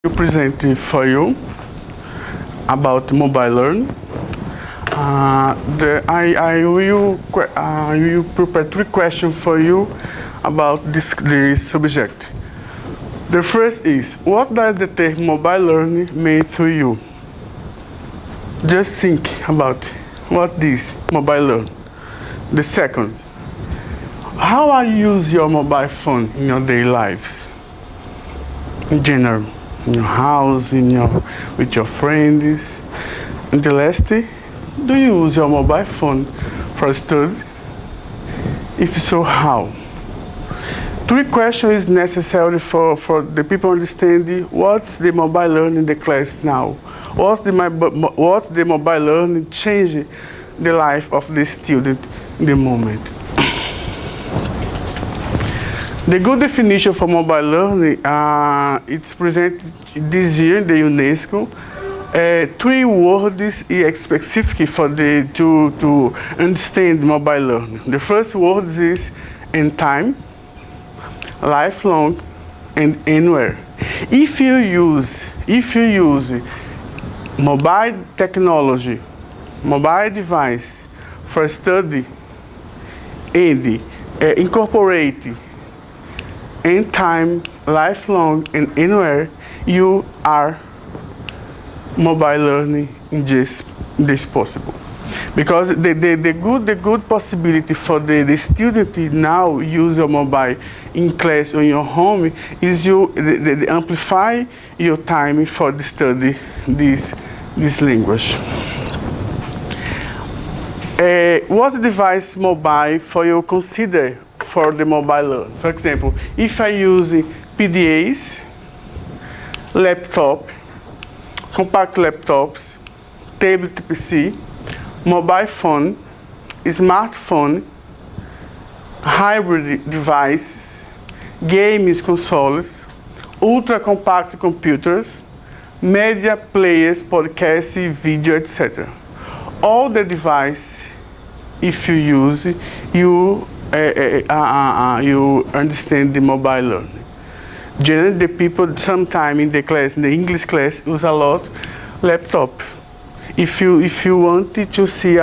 To present for you about mobile learning. I will prepare 3 questions for you about this subject. The first is, what does the term mobile learning mean to you? Just think about what is mobile learning. The second, how are you use your mobile phone in your daily lives? In general, in your house, with your friends. And the last, do you use your mobile phone for study? If so, how? 3 questions is necessary for the people understanding what's the mobile learning in the class now. What's the mobile learning change the life of the student in the moment. The good definition for mobile learning, it's presented this year in the UNESCO. 3 words is specific for to understand mobile learning. The first word is in time, lifelong, and anywhere. If you use mobile technology, mobile device for study and incorporate in time, lifelong, and anywhere, you are mobile learning in this possible. Because the good possibility for the student now use your mobile in class or in your home is you amplify your time for the study this language. What device mobile for you consider for the mobile learning? For example, if I use PDAs, laptop, compact laptops, tablet PC, mobile phone, smartphone, hybrid devices, games consoles, ultra compact computers, media players, podcasts, video, etc. All the devices, if you use, you understand the mobile learning. Generally, the people sometime in the class, in the English class, use a lot laptop. If you want to see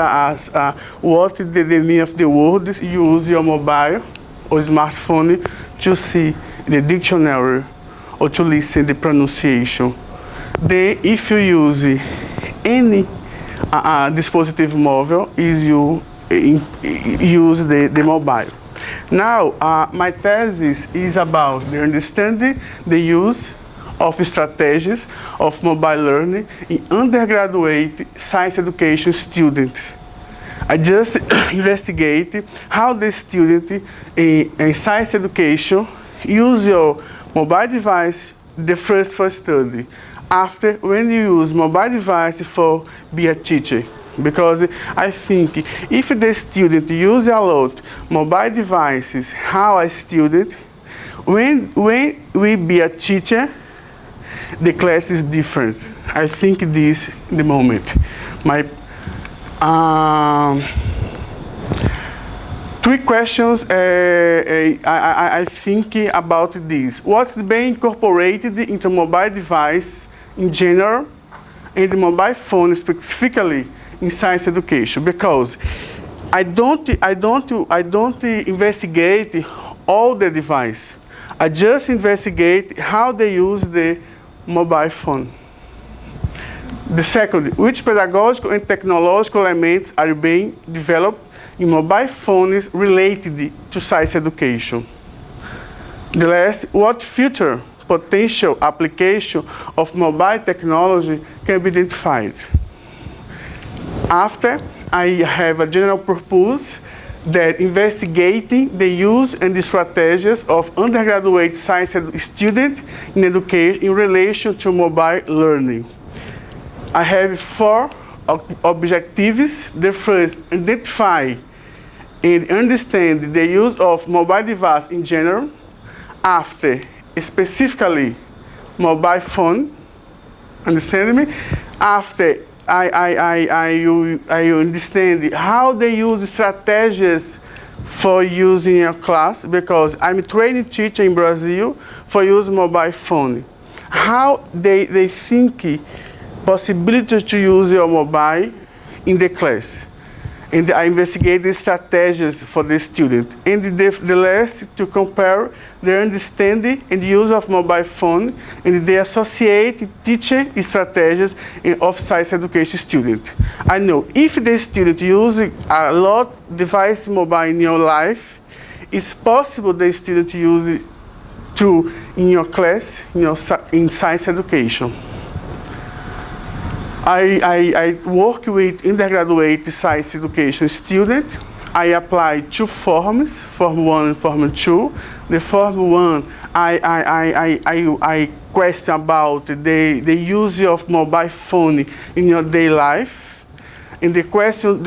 what the meaning of the words, you use your mobile or smartphone to see the dictionary or to listen the pronunciation. Then, if you use any dispositive móvel, you use the mobile. Now, my thesis is about the understanding the use of strategies of mobile learning in undergraduate science education students. I just investigate how the student in science education use your mobile device the first for study. After, when you use mobile device for be a teacher. Because I think if the student use a lot mobile devices, how a student, when we be a teacher, the class is different. I think this the moment. My 3 questions I think about this. What's being incorporated into mobile device in general and the mobile phone specifically in science education? Because I don't investigate all the device. I just investigate how they use the mobile phone. The second, which pedagogical and technological elements are being developed in mobile phones related to science education? The last, what future potential application of mobile technology can be identified? After, I have a general purpose that investigating the use and the strategies of undergraduate science students in education in relation to mobile learning. I have 4 objectives. The first, identify and understand the use of mobile device in general. After, specifically mobile phone. Understand me? After, I understand how they use strategies for using a class, because I'm a training teacher in Brazil for use mobile phone. how they think possibility to use your mobile in the class. And I investigate the strategies for the student. And the last, to compare their understanding and use of mobile phone, and they associate teaching strategies of science education student. I know if the student uses a lot device mobile in your life, it's possible the student use it too in your class, in science education. I work with undergraduate science education student. I apply 2 forms, Form 1 and Form 2. The Form 1, I question about the use of mobile phone in your daily life. In the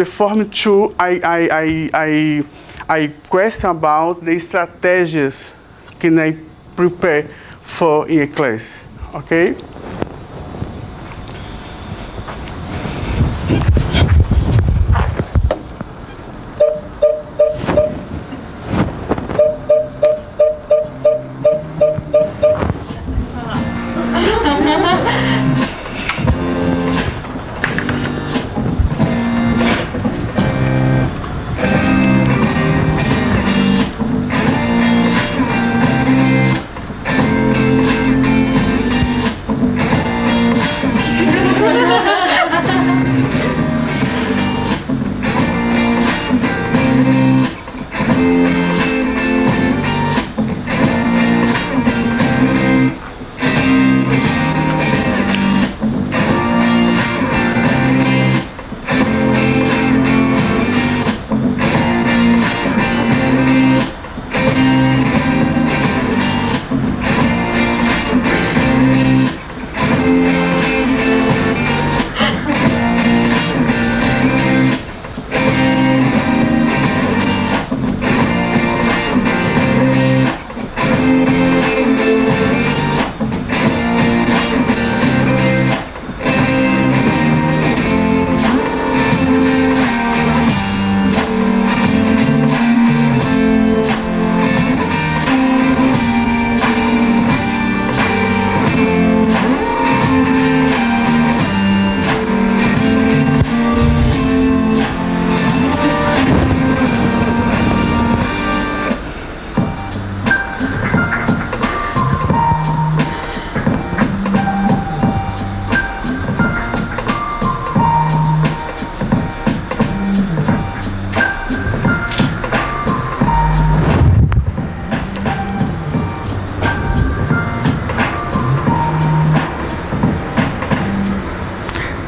Form 2, I question about the strategies can I prepare for in a class, okay?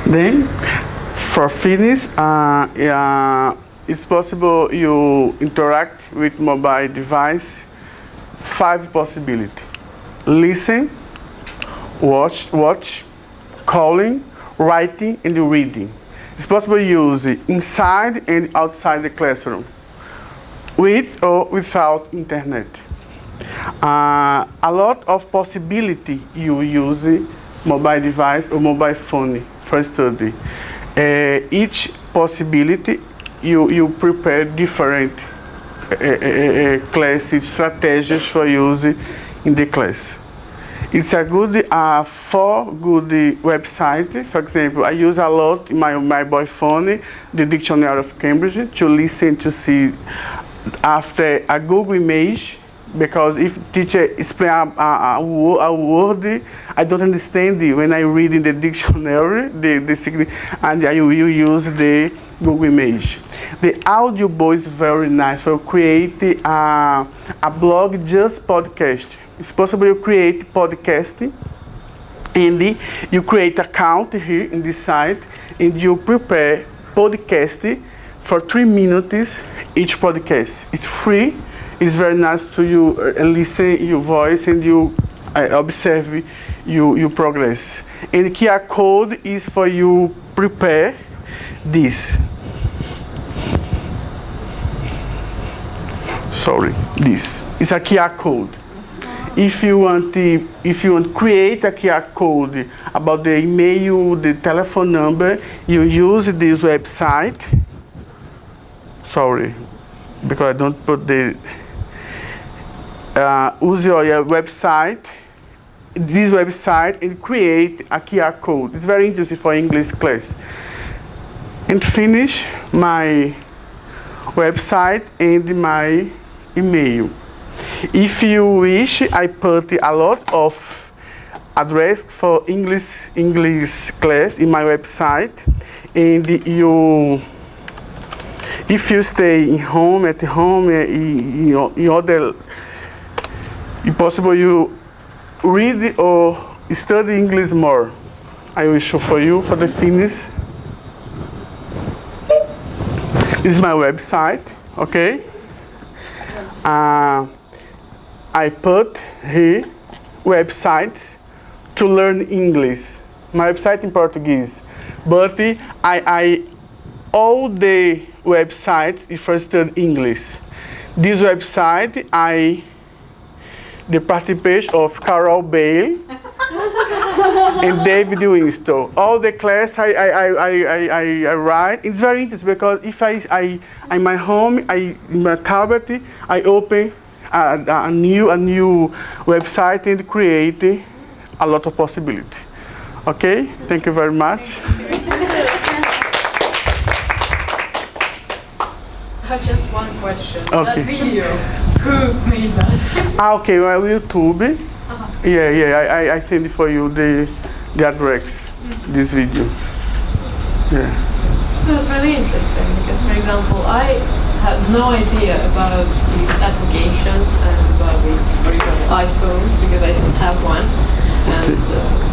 Then, for finish, it's possible you interact with mobile device. 5 possibilities: listen, watch, calling, writing, and reading. It's possible to use it inside and outside the classroom, with or without internet. A lot of possibility you use mobile device or mobile phone for study. Each possibility you prepare different class strategies for use in the class. It's a good 4 good website. For example, I use a lot in my mobile phone the Dictionary of Cambridge to listen to see after a Google image, because if teacher explain a word, I don't understand it when I read in the dictionary, and I will use the Google image. The audio book is very nice. So create a blog just podcast. It's possible you create podcast, and you create account here in this site, and you prepare podcast for 3 minutes each podcast. It's free. It's very nice to you listen your voice, and you observe your progress. And QR code is for you prepare this. Sorry, this is a QR code. If you want to create a QR code about the email, the telephone number, you use this website. Sorry, because I don't put the use your website, this website and create a QR code. It's very interesting for English class. And finish my website and my email. If you wish, I put a lot of address for English class in my website, and if you stay at home, in other, if possible, you read or study English more. I will show for you for the finish. This is my website, okay? I put here websites to learn English. My website in Portuguese, but all the websites is for study English. This website, the participation of Carol Bale and David Winston. All the class I write. It's very interesting because if I'm in my home, in my tablet, I open a new website and create a lot of possibility. Okay, thank you very much. I have just one question. Okay. That video, who made that? Okay, well, YouTube. Yeah, I send for you the address, this video. Yeah. It was really interesting because, for example, I had no idea about these applications and about these, for example, iPhones, because I don't have one. And,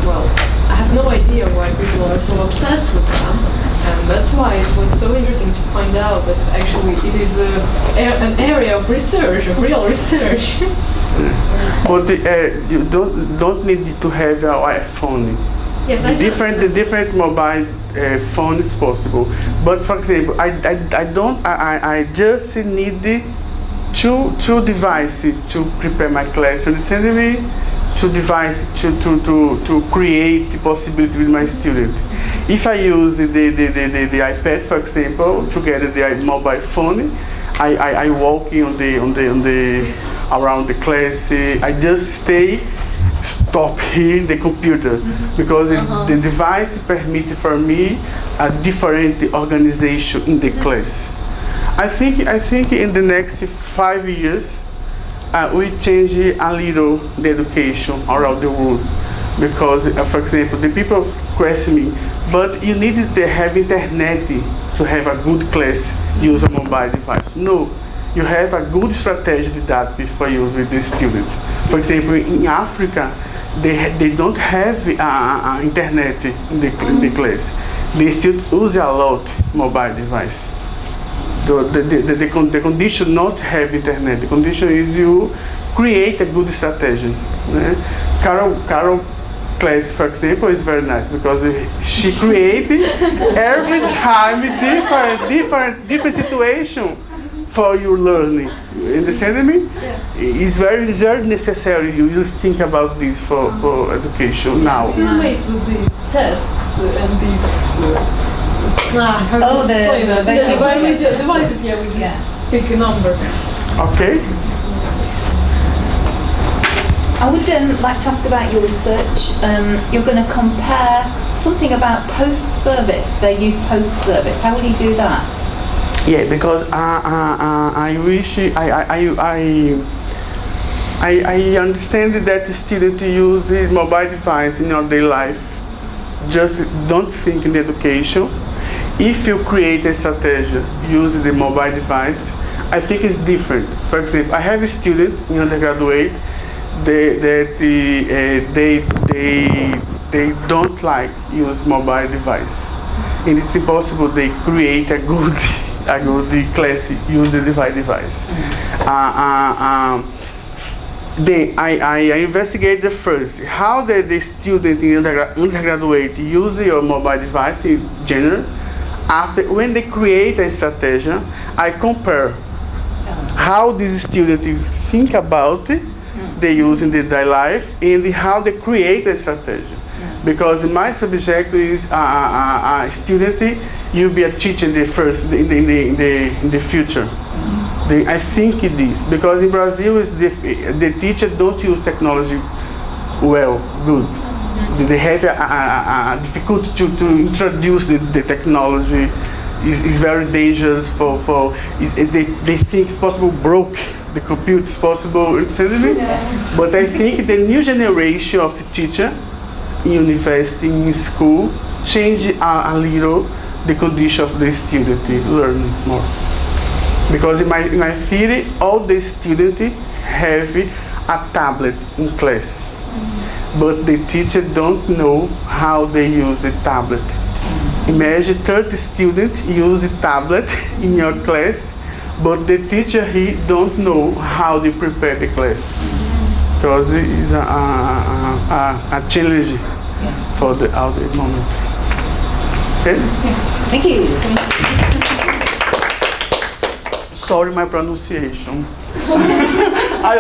well, I have no idea why people are so obsessed with them. And that's why it was so interesting to find out that actually it is an area of research, of real research. But you don't need to have an iPhone. Yes, I do. The different mobile phone is possible. But for example, I just need two devices to prepare my class. Understand me? Two devices to create the possibility with my student. If I use the iPad, for example, together the mobile phone, I walk on the around the class. I just stop here in the computer because the device permits for me a different organization in the class. I think in the next 5 years we change a little the education around the world because, for example, the people question me, but you need to have internet to have a good class use a mobile device. No, you have a good strategy that for use with the student. For example, in Africa, they don't have internet in the class. They still use a lot mobile device. The condition not have internet. The condition is you create a good strategy. Carol class, for example, is very nice because she created every time different situation for your learning. Understand me? Yeah. It's very necessary you think about this for education now. I'm still amazed with these tests and these. How to explain that? The devices, yeah, we just pick a number. Okay. I would like to ask about your research. You're going to compare something about post-service. They use post-service. How will you do that? Yeah, because I wish I understand that the student use mobile device in your daily life. Just don't think in education. If you create a strategy using the mobile device, I think it's different. For example, I have a student in undergraduate that they don't like use mobile device, and it's impossible they create a good class use the device. I investigate the first how the student in undergraduate use your mobile device in general. After when they create a strategy, I compare how this student think about it, they use in their life, and how they create a strategy. Because my subject is a student, you'll be a teacher in the future. I think it is because in Brazil is the teacher don't use technology good. They have a difficulty to introduce the technology. Is very dangerous they think it's possible broke the computer, it's possible, understand me? Yes. But I think the new generation of teacher in university, in school, change a little the condition of the student learning more. Because in my theory, all the students have a tablet in class, but the teacher don't know how they use the tablet. Imagine 30 students use a tablet in your class, but the teacher he don't know how they prepare the class, because it is a challenge for the moment. Okay? Thank you. Sorry my pronunciation. I